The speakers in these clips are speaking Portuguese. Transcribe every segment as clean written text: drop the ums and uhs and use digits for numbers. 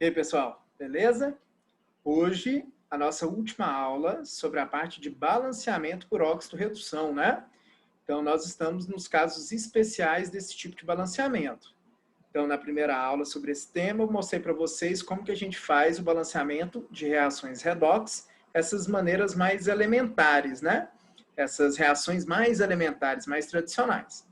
E aí, pessoal, beleza? Hoje, a nossa última aula sobre a parte de balanceamento por óxido-redução, né? Então, nós estamos nos casos especiais desse tipo de balanceamento. Então, na primeira aula sobre esse tema, eu mostrei para vocês como que a gente faz o balanceamento de reações redox, essas maneiras mais elementares, né? Essas reações mais elementares, mais tradicionais.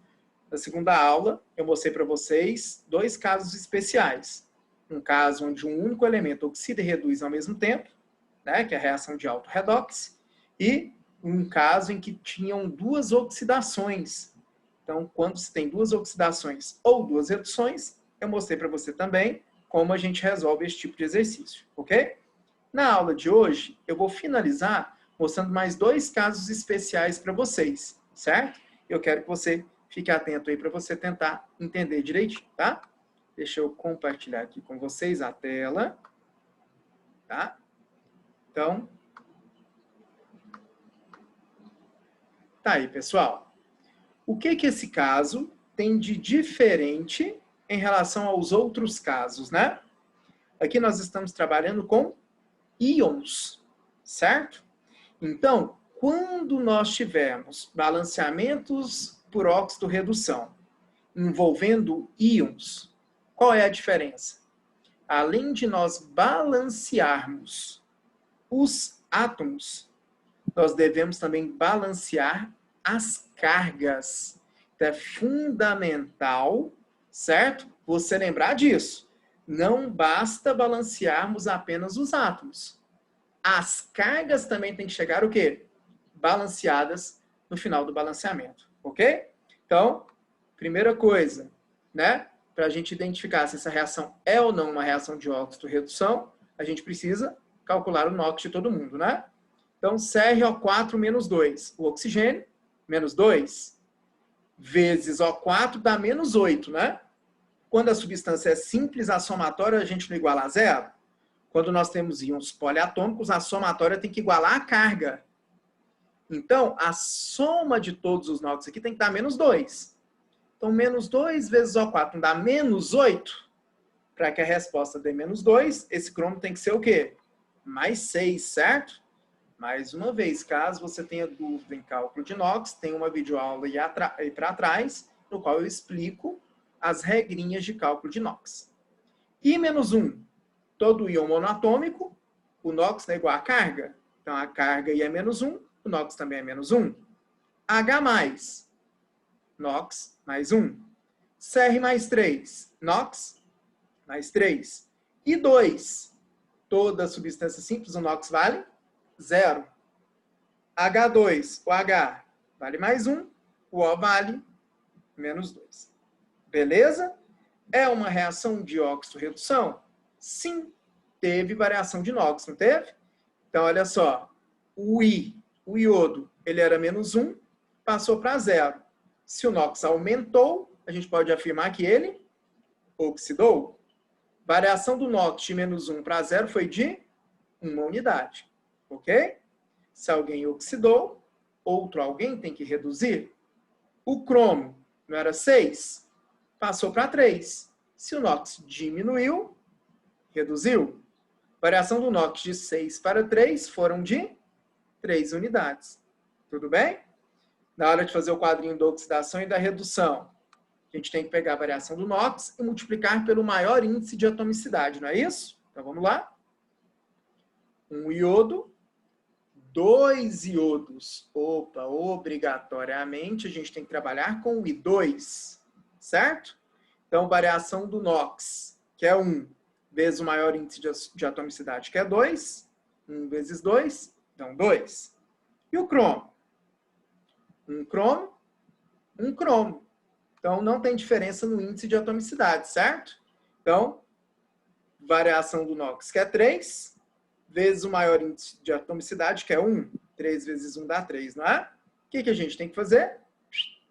Na segunda aula, eu mostrei para vocês dois casos especiais. Um caso onde um único elemento oxida e reduz ao mesmo tempo, né, que é a reação de auto-redox, e um caso em que tinham duas oxidações. Então, quando se tem duas oxidações ou duas reduções, eu mostrei para você também como a gente resolve esse tipo de exercício, ok? Na aula de hoje, eu vou finalizar mostrando mais dois casos especiais para vocês, certo? Eu quero que você fique atento aí para você tentar entender direitinho, tá? Deixa eu compartilhar aqui com vocês a tela, tá? Então, tá aí, pessoal. O que que esse caso tem de diferente em relação aos outros casos, né? Aqui nós estamos trabalhando com íons, certo? Então, quando nós tivermos balanceamentos por óxido-redução envolvendo íons, qual é a diferença? Além de nós balancearmos os átomos, nós devemos também balancear as cargas. Então, é fundamental, certo? Você lembrar disso. Não basta balancearmos apenas os átomos. As cargas também têm que chegar o quê? Balanceadas no final do balanceamento, ok? Então, primeira coisa, né? Para a gente identificar se essa reação é ou não uma reação de óxido-redução, a gente precisa calcular o NOx de todo mundo, né? Então, CrO4 menos 2, o oxigênio, menos 2, vezes O4 dá menos 8, né? Quando a substância é simples, a somatória a gente não iguala a zero. Quando nós temos íons poliatômicos, a somatória tem que igualar a carga. Então, a soma de todos os NOx aqui tem que dar menos 2. Então, menos 2 vezes O4 não dá menos 8? Para que a resposta dê menos 2, esse cromo tem que ser o quê? Mais 6, certo? Mais uma vez, caso você tenha dúvida em cálculo de NOx, tem uma videoaula aí para trás, no qual eu explico as regrinhas de cálculo de NOx. I menos 1, todo íon monoatômico, o NOx é igual à carga. Então, a carga I é menos 1, o NOx também é menos 1. H mais, NOx mais 1. Cr mais 3, NOx mais 3. E 2, toda substância simples, o NOx vale 0. H2, o H vale mais 1, o O vale menos 2. Beleza? É uma reação de óxido-redução? Sim, teve variação de NOx, não teve? Então, olha só, o iodo, ele era menos 1, passou para 0. Se o NOx aumentou, a gente pode afirmar que ele oxidou. Variação do NOx de menos 1 para 0 foi de 1 unidade, ok? Se alguém oxidou, outro alguém tem que reduzir. O cromo não era 6? Passou para 3. Se o NOx diminuiu, reduziu. Variação do NOx de 6 para 3 foram de 3 unidades. Tudo bem? Na hora de fazer o quadrinho da oxidação e da redução, a gente tem que pegar a variação do NOx e multiplicar pelo maior índice de atomicidade, não é isso? Então vamos lá. Um iodo, 2 iodos. Opa, obrigatoriamente a gente tem que trabalhar com o I2, certo? Então, variação do NOx, que é 1, vezes o maior índice de atomicidade, que é 2. 1 vezes 2, então 2. E o cromo? Um cromo, um cromo. Então, não tem diferença no índice de atomicidade, certo? Então, variação do NOx, que é 3, vezes o maior índice de atomicidade, que é 1. 3 vezes 1 dá 3, não é? O que a gente tem que fazer?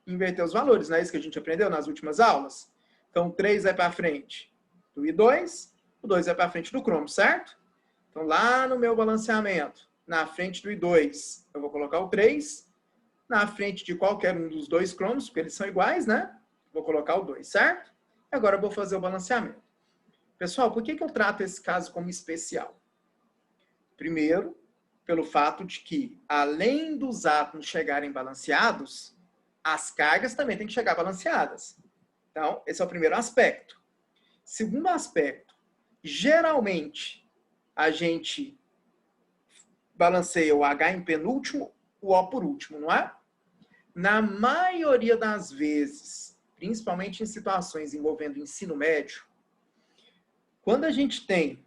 Inverter os valores, não é isso que a gente aprendeu nas últimas aulas? Então, 3 vai para frente do I2, o 2 vai para frente do cromo, certo? Então, lá no meu balanceamento, na frente do I2, eu vou colocar o 3, na frente de qualquer um dos dois cromos, porque eles são iguais, né? Vou colocar o 2, certo? Agora eu vou fazer o balanceamento. Pessoal, por que eu trato esse caso como especial? Primeiro, pelo fato de que, além dos átomos chegarem balanceados, as cargas também têm que chegar balanceadas. Então, esse é o primeiro aspecto. Segundo aspecto, geralmente, a gente balanceia o H em penúltimo, o O por último, não é? Na maioria das vezes, principalmente em situações envolvendo ensino médio, quando a gente tem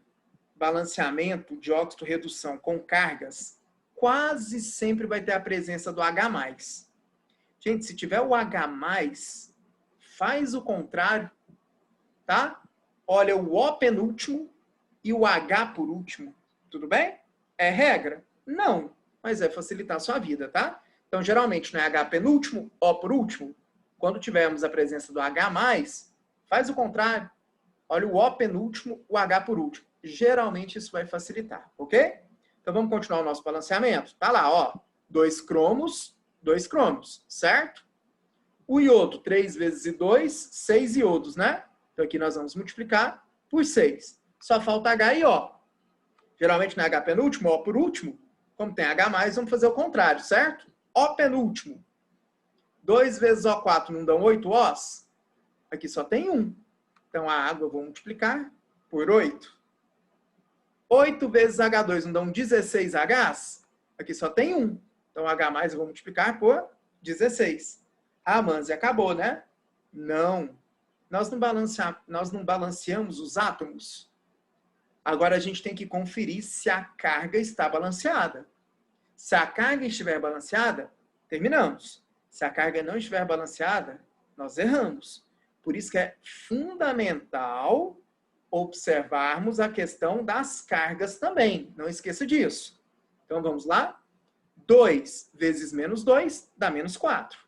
balanceamento de óxido-redução com cargas, quase sempre vai ter a presença do H+. Gente, se tiver o H+, faz o contrário, tá? Olha o O penúltimo e o H por último, tudo bem? É regra? Não, mas vai facilitar a sua vida, tá? Então, geralmente, não é H penúltimo, O por último. Quando tivermos a presença do H+, faz o contrário. Olha o O penúltimo, o H por último. Geralmente, isso vai facilitar, ok? Então, vamos continuar o nosso balanceamento? Tá lá, ó. 2 cromos, certo? O iodo, 3 vezes 2, 6 iodos, né? Então, aqui nós vamos multiplicar por 6. Só falta H e O. Geralmente, não é H penúltimo, O por último. Como tem H+, vamos fazer o contrário, certo? O penúltimo. 2 vezes O4 não dão 8 Os? Aqui só tem 1. Então, a água eu vou multiplicar por 8. 8 vezes H2 não dão 16 Hs? Aqui só tem 1. Então, H+, eu vou multiplicar por 16. Ah, Manzi, acabou, né? Não. Nós não balanceamos os átomos. Agora, a gente tem que conferir se a carga está balanceada. Se a carga estiver balanceada, terminamos. Se a carga não estiver balanceada, nós erramos. Por isso que é fundamental observarmos a questão das cargas também. Não esqueça disso. Então, vamos lá? 2 vezes menos 2 dá menos 4.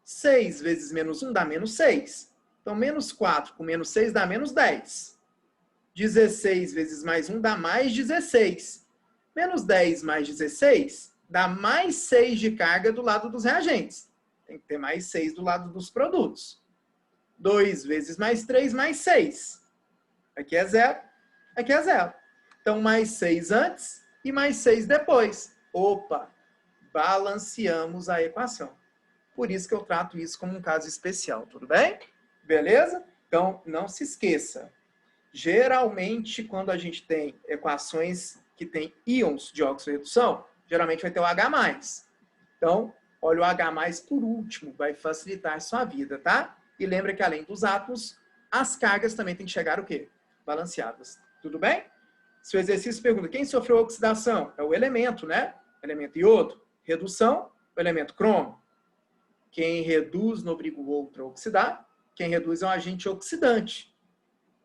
6 vezes menos 1 dá menos 6. Então, menos 4 com menos 6 dá menos 10. 16 vezes mais 1 dá mais 16. Menos 10 mais 16 dá mais 6 de carga do lado dos reagentes. Tem que ter mais 6 do lado dos produtos. 2 vezes mais 3 mais 6. Aqui é 0, aqui é 0. Então, mais 6 antes e mais 6 depois. Opa, balanceamos a equação. Por isso que eu trato isso como um caso especial, tudo bem? Beleza? Então, não se esqueça. Geralmente, quando a gente tem equações que tem íons de óxido-redução, geralmente vai ter o H+. Então, olha o H+, por último, vai facilitar a sua vida, tá? E lembra que além dos átomos, as cargas também têm que chegar o quê? Balanceadas. Tudo bem? Se o exercício pergunta, quem sofreu oxidação? É o elemento, né? Elemento iodo. Redução, o elemento cromo. Quem reduz não obriga o outro a oxidar. Quem reduz é um agente oxidante.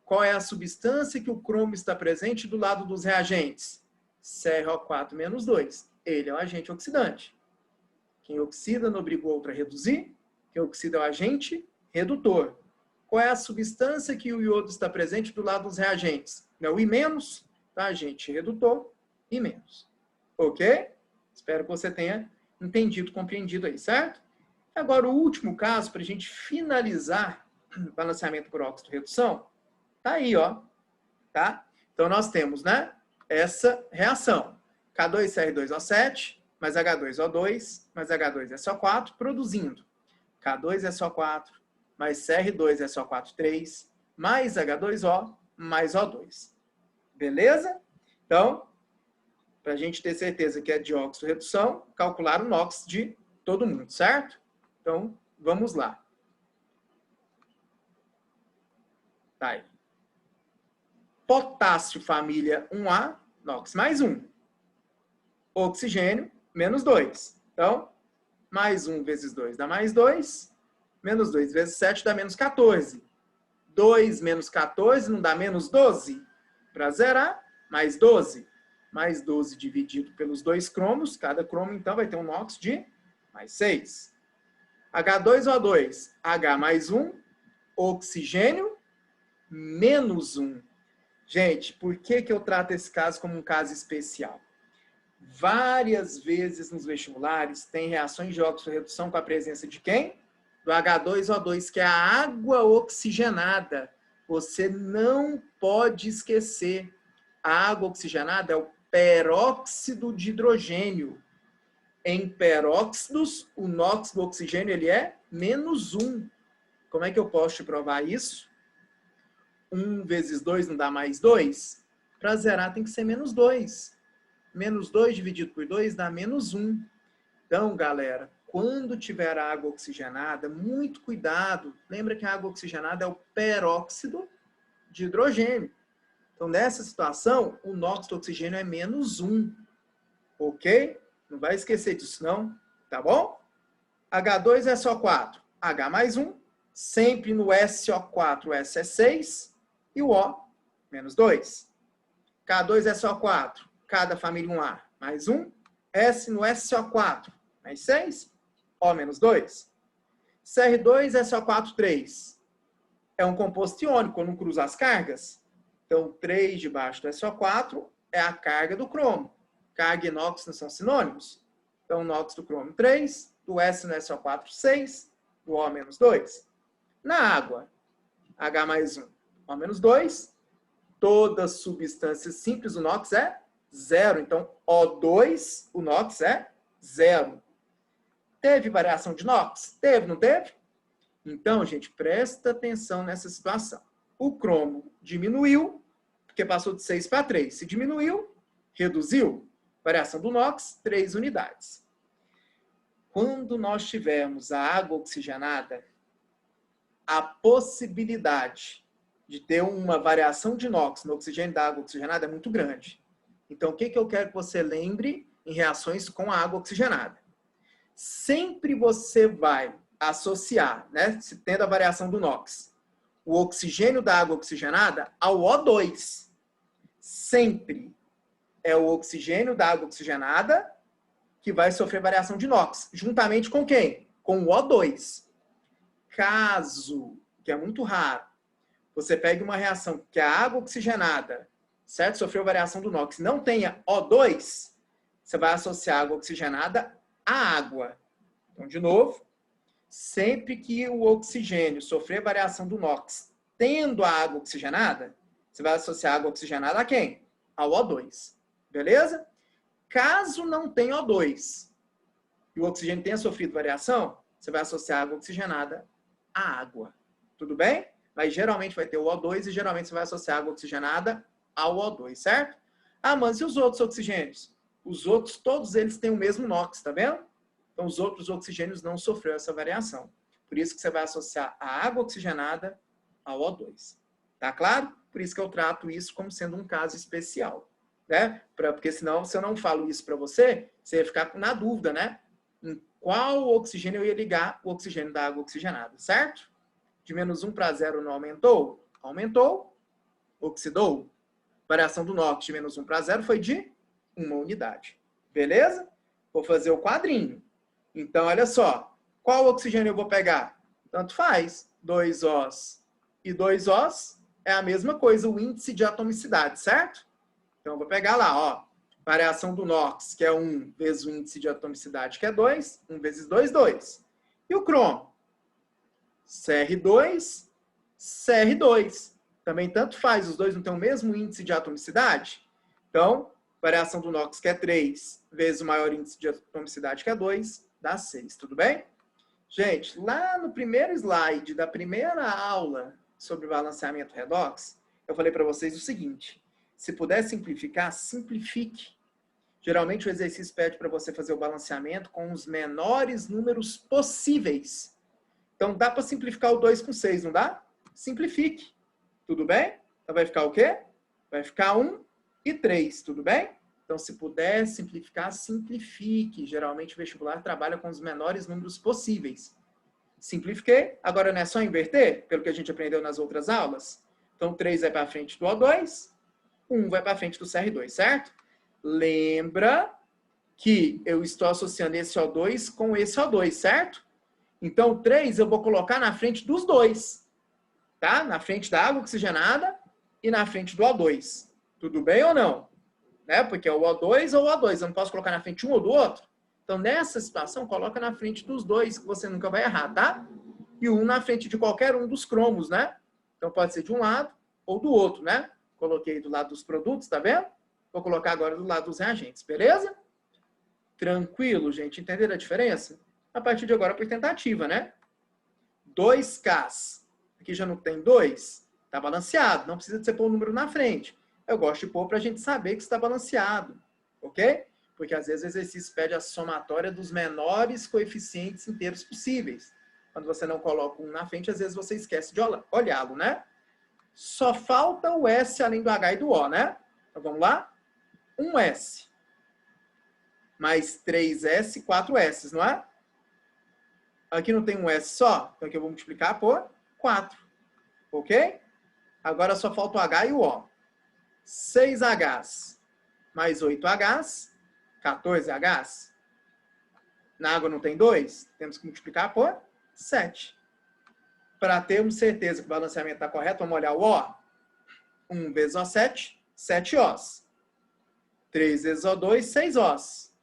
Qual é a substância que o cromo está presente do lado dos reagentes? CrO4-2. Ele é um agente oxidante. Quem oxida não obriga o outro a reduzir. Quem oxida é o agente redutor. Qual é a substância que o iodo está presente do lado dos reagentes? É o I-, tá, agente redutor, I-. Ok? Espero que você tenha entendido, compreendido aí, certo? Agora, o último caso, para a gente finalizar o balanceamento por óxido-redução, tá aí, ó. Tá? Então, nós temos, né, essa reação. K2CR2O7, mais H2O2, mais H2SO4, produzindo K2SO4, mais CR2SO4,3, mais H2O, mais O2. Beleza? Então, para a gente ter certeza que é de óxido-redução, calcular o NOx de todo mundo, certo? Então, vamos lá. Tá aí. Potássio, família 1A, NOx mais 1. Oxigênio, menos 2. Então, mais 1 vezes 2 dá mais 2. Menos 2 vezes 7 dá menos 14. 2 menos 14 não dá menos 12? Para zerar, mais 12. Mais 12 dividido pelos 2 cromos. Cada cromo, então, vai ter um NOx de mais 6. H2O2, H mais 1. Oxigênio, menos 1. Gente, por que eu trato esse caso como um caso especial? Várias vezes nos vestibulares tem reações de óxido-redução com a presença de quem? Do H2O2, que é a água oxigenada. você não pode esquecer. A água oxigenada é o peróxido de hidrogênio. Em peróxidos, o NOx do oxigênio ele é -1. Como é que eu posso te provar isso? 1 vezes 2 não dá mais 2? Para zerar tem que ser -2. -2 dividido por 2 dá -1. Então, galera, quando tiver água oxigenada, muito cuidado. Lembra que a água oxigenada é o peróxido de hidrogênio. Então, nessa situação, o NOx do oxigênio é -1. Ok? Não vai esquecer disso, não. Tá bom? H2SO4. H mais 1. Sempre no SO4, o S é 6. E o O, -2. K2SO4. K da família 1A, mais 1. S no SO4, mais 6. O, -2. CR2SO4, 3. É um composto iônico, quando cruza as cargas. Então, 3 debaixo do SO4 é a carga do cromo. Carga e NOx não são sinônimos? Então, NOx do cromo 3, do S no SO4 6, do O -2. Na água, H mais 1, O -2. Todas substâncias simples, o NOx é 0. Então, O2, o NOx é 0. Teve variação de NOx? Teve, não teve? Então, gente, presta atenção nessa situação. O cromo diminuiu, porque passou de 6 para 3. Se diminuiu, reduziu. Variação do NOx, 3 unidades. Quando nós tivermos a água oxigenada, a possibilidade de ter uma variação de NOx no oxigênio da água oxigenada é muito grande. Então, o que eu quero que você lembre em reações com a água oxigenada? Sempre você vai associar, né, se tendo a variação do NOx, o oxigênio da água oxigenada ao O2. Sempre é o oxigênio da água oxigenada que vai sofrer variação de NOx. Juntamente com quem? Com o O2. Caso, que é muito raro, você pegue uma reação que a água oxigenada, certo? Sofreu variação do NOx, não tenha O2, você vai associar a água oxigenada à água. Então, de novo, sempre que o oxigênio sofrer variação do NOx, tendo a água oxigenada, você vai associar a água oxigenada a quem? Ao O2. Beleza? Caso não tenha O2 e o oxigênio tenha sofrido variação, você vai associar a água oxigenada à água. Tudo bem? Mas geralmente vai ter o O2 e geralmente você vai associar a água oxigenada ao O2, certo? Ah, mas e os outros oxigênios? Os outros, todos eles têm o mesmo NOx, tá vendo? Então, os outros oxigênios não sofreram essa variação. Por isso que você vai associar a água oxigenada ao O2. Tá claro? Por isso que eu trato isso como sendo um caso especial. Né? Porque senão, se eu não falo isso para você, você ia ficar na dúvida, né? Em qual oxigênio eu ia ligar o oxigênio da água oxigenada, certo? De -1 para 0 não aumentou? Aumentou. Oxidou. Variação do NOx de -1 para 0 foi de 1 unidade. Beleza? Vou fazer o quadrinho. Então, olha só. Qual oxigênio eu vou pegar? Tanto faz. 2 Os e 2 Os é a mesma coisa, o índice de atomicidade, certo? Então, eu vou pegar lá, ó. Variação do NOx, que é 1 vezes o índice de atomicidade, que é 2. 1 vezes 2, 2. E o cromo? CR2, CR2. Também tanto faz, os dois não têm o mesmo índice de atomicidade? Então, variação do NOx, que é 3, vezes o maior índice de atomicidade, que é 2, dá 6, tudo bem? Gente, lá no primeiro slide da primeira aula sobre balanceamento redox, eu falei para vocês o seguinte: se puder simplificar, simplifique. Geralmente o exercício pede para você fazer o balanceamento com os menores números possíveis. Então dá para simplificar o 2 com 6, não dá? Simplifique. Tudo bem? Então vai ficar o quê? Vai ficar 1 e 3, tudo bem? Então se puder simplificar, simplifique. Geralmente o vestibular trabalha com os menores números possíveis. Simplifiquei. Agora não é só inverter, pelo que a gente aprendeu nas outras aulas? Então 3 vai para frente do O2, 1 vai para frente do CR2, certo? Lembra que eu estou associando esse O2 com esse O2, certo? Então, 3 eu vou colocar na frente dos dois, tá? Na frente da água oxigenada e na frente do O2. Tudo bem ou não? Né? Porque é o O2 ou o O2, eu não posso colocar na frente um ou do outro. Então, nessa situação, coloca na frente dos dois, que você nunca vai errar, tá? E um na frente de qualquer um dos cromos, né? Então, pode ser de um lado ou do outro, né? Coloquei do lado dos produtos, tá vendo? Vou colocar agora do lado dos reagentes, beleza? Tranquilo, gente? Entenderam a diferença? A partir de agora, por tentativa, né? 2Ks. Aqui já não tem 2. Está balanceado. Não precisa de você pôr o número na frente. Eu gosto de pôr para a gente saber que está balanceado. Ok? Porque às vezes o exercício pede a somatória dos menores coeficientes inteiros possíveis. Quando você não coloca um na frente, às vezes você esquece de olhá-lo, né? Só falta o S além do H e do O, né? Então vamos lá? 1S. Mais 3S, 4S, não é? Aqui não tem um S só, então aqui eu vou multiplicar por 4. Ok? Agora só falta o H e o O. 6Hs mais 8Hs, 14Hs. Na água não tem 2? Temos que multiplicar por 7. Para termos certeza que o balanceamento está correto, vamos olhar o O. 1 vezes O7, 7 Os. 3 vezes O2, 6 Os.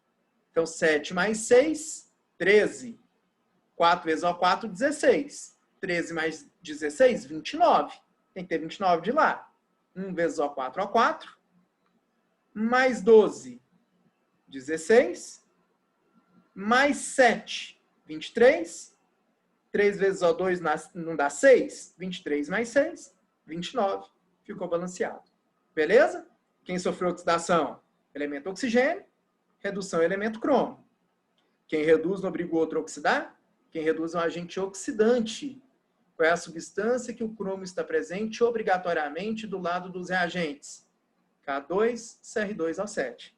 Então, 7 mais 6, 13. 4 vezes O4, 16. 13 mais 16, 29. Tem que ter 29 de lá. 1 vezes O4, O4. Mais 12, 16. Mais 7, 23. 3 vezes O2 não dá 6. 23 mais 6, 29. Ficou balanceado. Beleza? Quem sofreu oxidação? Elemento oxigênio. Redução, elemento cromo. Quem reduz não obriga o outro a oxidar? Quem reduz é um agente oxidante. Qual é a substância que o cromo está presente obrigatoriamente do lado dos reagentes? K2, Cr2O7.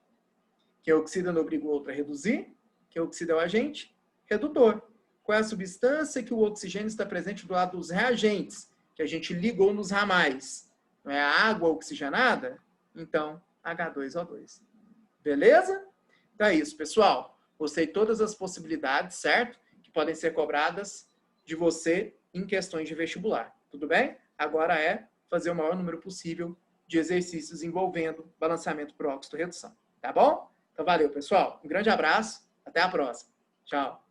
Quem oxida não obriga o outro a reduzir? Quem oxida é o agente redutor. Qual é a substância que o oxigênio está presente do lado dos reagentes? Que a gente ligou nos ramais. Não é a água oxigenada? Então, H2O2. Beleza? Então é isso, pessoal. Mostrei todas as possibilidades, certo? Que podem ser cobradas de você em questões de vestibular. Tudo bem? Agora é fazer o maior número possível de exercícios envolvendo balanceamento por óxido-redução. Tá bom? Então valeu, pessoal. Um grande abraço. Até a próxima. Tchau.